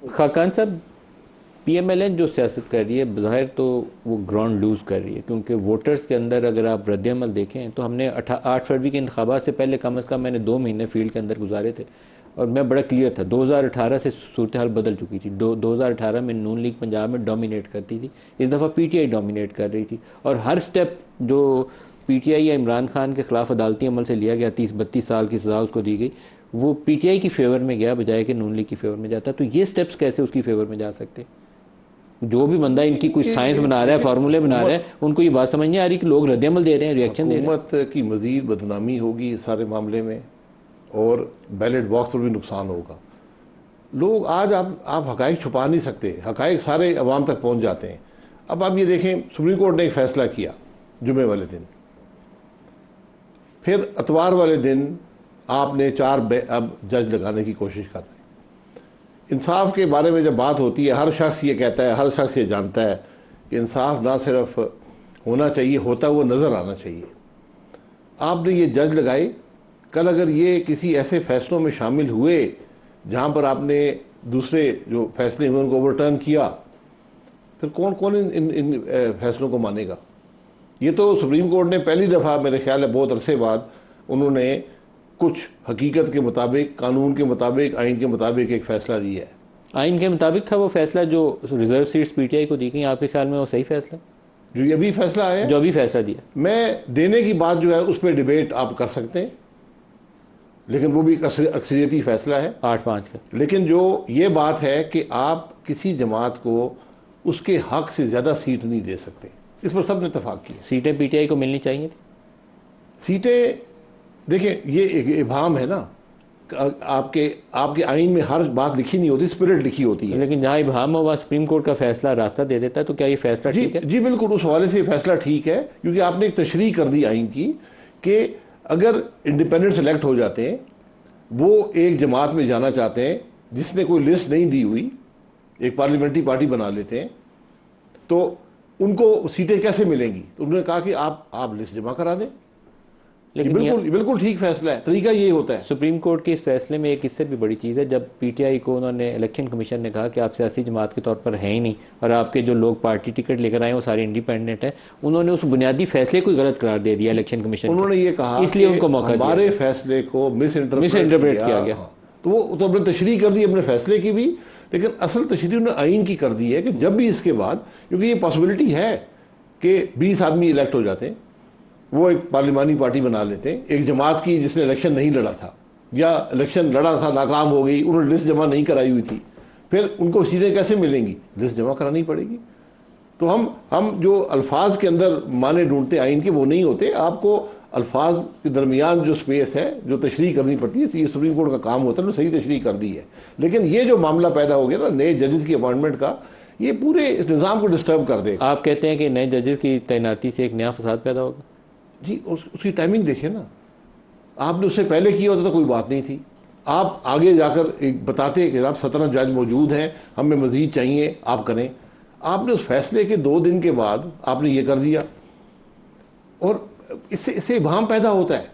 खाकान साहब, पीएमएलएन जो सियासत कर रही है बज़ाहिर तो वो ग्राउंड लूज़ कर रही है, क्योंकि वोटर्स के अंदर अगर आप रद्दमल देखें तो हमने 8 फरवरी के इंतखाबात से पहले कम अज़ कम मैंने 2 महीने फील्ड के अंदर गुजारे थे और मैं बड़ा क्लियर था। 2018 से सूरत हाल बदल चुकी थी। 2018 में नून लीग पंजाब में डोमिनेट करती थी, इस दफ़ा पीटीआई डोमिनेट कर रही थी और हर स्टेप जो पीटीआई या इमरान खान के खिलाफ अदालती अमल से लिया गया, 30-32 साल की सज़ा उसको दी गई, वो पीटीआई की फेवर में गया बजाय कि नून लीग की फेवर में जाता। तो ये स्टेप्स कैसे उसकी फेवर में जा सकते? जो भी बंदा इनकी कुछ साइंस बना रहा है, फार्मूले बना रहा है, उनको ये बात समझ नहीं आ रही कि लोग रद्दमल दे रहे हैं, रिएक्शन दे रहे हैं। हुकूमत की मजीद बदनामी होगी इस सारे मामले में और बैलेट बॉक्स पर भी नुकसान होगा। लोग आज आप हकाइक छुपा नहीं सकते, हकाइक सारे अवाम तक पहुंच जाते हैं। अब आप ये देखें, सुप्रीम कोर्ट ने एक फैसला किया जुमे वाले दिन, फिर अतवार वाले दिन आपने 4 अब जज लगाने की कोशिश कर रहे हैं। इंसाफ के बारे में जब बात होती है, हर शख्स ये कहता है, हर शख्स ये जानता है कि इंसाफ ना सिर्फ होना चाहिए, होता हुआ नज़र आना चाहिए। आपने ये जज लगाए, कल अगर ये किसी ऐसे फैसलों में शामिल हुए जहाँ पर आपने दूसरे जो फैसले हुए उनको ओवरटर्न किया, फिर कौन कौन इन फैसलों को मानेगा? ये तो सुप्रीम कोर्ट ने पहली दफ़ा मेरे ख्याल है बहुत अरसे बाद उन्होंने कुछ हकीकत के मुताबिक, कानून के मुताबिक, आइन के मुताबिक एक फैसला दिया है। आइन के मुताबिक था वो फैसला जो रिजर्व सीट्स पीटीआई को दी गई। आपके ख्याल में वो सही फैसला जो ये भी फैसला है, जो अभी फैसला दिया? मैं देने की बात जो है उस पर डिबेट आप कर सकते हैं, लेकिन वो भी अक्सरियती फैसला है 8-5 का। लेकिन जो ये बात है कि आप किसी जमात को उसके हक से ज़्यादा सीट नहीं दे सकते, इस पर सब ने इत्तेफाक किया। सीटें पीटीआई को मिलनी चाहिए थी। सीटें देखिए, ये एक इबाम है ना, आपके आइन में हर बात लिखी नहीं होती, स्पिरिट लिखी होती है। लेकिन जहां इबाम हो वहां सुप्रीम कोर्ट का फैसला रास्ता दे देता है, तो क्या ये फैसला ठीक है? जी बिल्कुल, उस हवाले से फैसला ठीक है, क्योंकि आपने एक तशरीह कर दी आइन की कि अगर इंडिपेंडेंट सेलेक्ट हो जाते हैं, वो एक जमात में जाना चाहते हैं जिसने कोई लिस्ट नहीं दी हुई, एक पार्लियामेंट्री पार्टी बना लेते हैं, तो उनको सीटें कैसे मिलेंगी? तो उन्होंने कहा कि आप लिस्ट जमा करा दें। लेकिन बिल्कुल ठीक फैसला है, तरीका ये होता है। सुप्रीम कोर्ट के इस फैसले में एक इससे भी बड़ी चीज़ है, जब पीटीआई को उन्होंने इलेक्शन कमीशन ने कहा कि आप सियासी जमात के तौर पर हैं ही नहीं और आपके जो लोग पार्टी टिकट लेकर आए वो सारे इंडिपेंडेंट हैं, उन्होंने उस बुनियादी फैसले को गलत करार दे दिया इलेक्शन कमीशन। उन्होंने ये कहा इसलिए उनको मौका दिया, हमारे फैसले को मिस इंटरप्रेट किया गया। तो वो तो अपने तशरीह कर दी अपने फैसले की भी, लेकिन असल तशरीह उन्होंने आइन की कर दी है कि जब भी इसके बाद, क्योंकि ये पॉसिबिलिटी है कि 20 आदमी इलेक्ट हो जाते हैं, वो एक पार्लिमानी पार्टी बना लेते हैं, एक जमात की जिसने इलेक्शन नहीं लड़ा था या इलेक्शन लड़ा था नाकाम हो गई, उन्होंने लिस्ट जमा नहीं कराई हुई थी, फिर उनको सीटें कैसे मिलेंगी? लिस्ट जमा करानी पड़ेगी। तो हम जो अल्फाज के अंदर माने ढूंढते आइन के, वो नहीं होते। आपको अल्फाज के दरमियान जो स्पेस है, जो तशरीह करनी पड़ती है, ये सुप्रीम कोर्ट का काम होता है, तो सही तशरीह कर दी है। लेकिन ये जो मामला पैदा हो गया ना नए जजेस की अपॉइंटमेंट का, ये पूरे निज़ाम को डिस्टर्ब कर देगा। आप कहते हैं कि नए जजेस की तैनाती से एक नया फसाद पैदा होगा? जी, उसकी टाइमिंग देखिए ना, आपने उससे पहले किया होता तो कोई बात नहीं थी। आप आगे जाकर एक बताते कि आप 17 जज मौजूद हैं, हमें मजीद चाहिए, आप करें। आपने उस फैसले के 2 दिन के बाद आपने ये कर दिया, और इससे इबाहम पैदा होता है।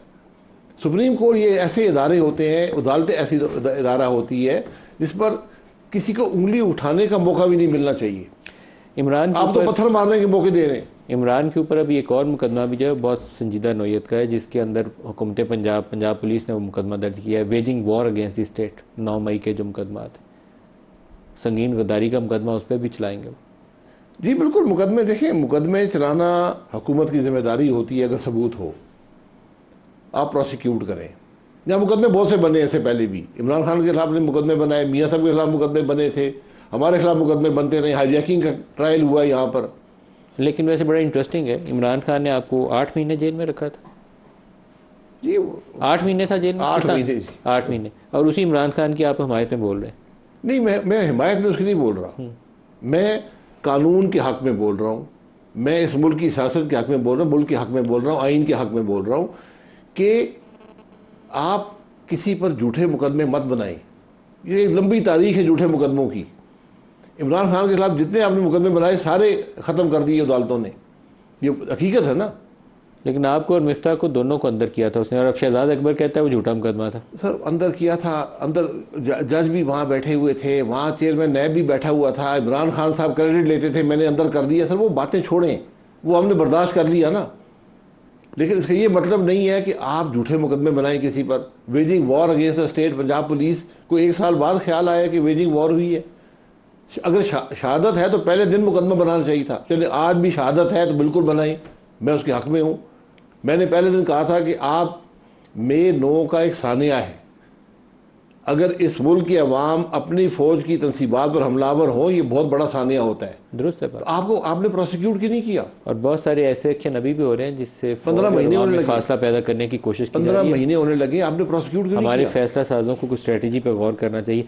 सुप्रीम कोर्ट ये ऐसे इदारे होते हैं, अदालतें ऐसी इदारा होती है जिस पर किसी को उंगली उठाने का मौका भी नहीं मिलना चाहिए। इमरान, आप तो पत्थर मारने के मौके दे रहे हैं। इमरान के ऊपर अभी एक और मुकदमा भी जो है बहुत संजीदा नौयत का है, जिसके अंदर हुकूमत पंजाब पुलिस ने वो मुकदमा दर्ज किया है, waging war against the state. 9 मई के जो मुकदमा थे, संगीन गद्दारी का मुकदमा, उस पर भी चलाएंगे। जी बिल्कुल, मुकदमे देखिए, मुकदमे चलाना हुकूमत की जिम्मेदारी होती है। अगर सबूत हो आप प्रोसिक्यूट करें। यहाँ मुकदमे बहुत से बने ऐसे, पहले भी इमरान खान के खिलाफ ने मुकदमे बनाए, मियाँ साहब के खिलाफ मुकदमे बने थे, हमारे खिलाफ मुकदमे बनते रहे, हाईजैकिंग का ट्रायल हुआ यहाँ पर। लेकिन वैसे बड़ा इंटरेस्टिंग है, इमरान खान ने आपको 8 महीने जेल में रखा था। जी 8 महीने था जेल में? 8 महीने। 8 महीने। और उसी इमरान खान की आप हिमायत में बोल रहे हैं? नहीं, मैं हिमायत में उसकी नहीं बोल रहा, मैं कानून के हक में बोल रहा हूँ, मैं इस मुल्क की सियासत के हक में बोल रहा हूँ, मुल्क के हक में बोल रहा हूँ, आइन के हक में बोल रहा हूँ कि आप किसी पर झूठे मुकदमे मत बनाएं। ये एक लंबी तारीख है झूठे मुकदमों की। इमरान खान के खिलाफ जितने आपने मुकदमे बनाए सारे ख़त्म कर दिए अदालतों ने, ये हकीकत है ना। लेकिन आपको और मिफ्ताह को दोनों को अंदर किया था उसने, और अब शहजाद अकबर कहता है वो झूठा मुकदमा था। सर अंदर किया था, अंदर जज भी वहाँ बैठे हुए थे, वहाँ चेयरमैन नैब भी बैठा हुआ था, इमरान खान साहब क्रेडिट लेते थे मैंने अंदर कर दिया। सर वो बातें छोड़ें, वो हमने बर्दाश्त कर लिया ना, लेकिन इसका ये मतलब नहीं है कि आप झूठे मुकदमे बनाएं किसी पर। Waging war against the state, Punjab police को 1 साल बाद ख्याल आया कि वेजिंग वॉर हुई है। अगर शहादत है तो पहले दिन मुकदमा बनाना चाहिए था। चलिए आज भी शहादत है तो बिल्कुल बनाएं, मैं उसके हक में हूँ। मैंने पहले दिन कहा था कि आप मई 9 का एक सानिया है, अगर इस मुल्क की अवाम अपनी फौज की तनसीबात पर हमलावर हो, ये बहुत बड़ा सानिया होता है। दुरुस्त है, तो आपने प्रोसिक्यूट क्यों नहीं किया? और बहुत सारे ऐसे एक्शन अभी भी हो रहे हैं जिससे 15 महीने होने लगे, फासला पैदा करने की कोशिश की जा रही है। 15 महीने होने लगे, आपने प्रोसिक्यूट क्यों नहीं किया? हमारे फैसला साजों को कुछ स्ट्रेटजी पर गौर करना चाहिए।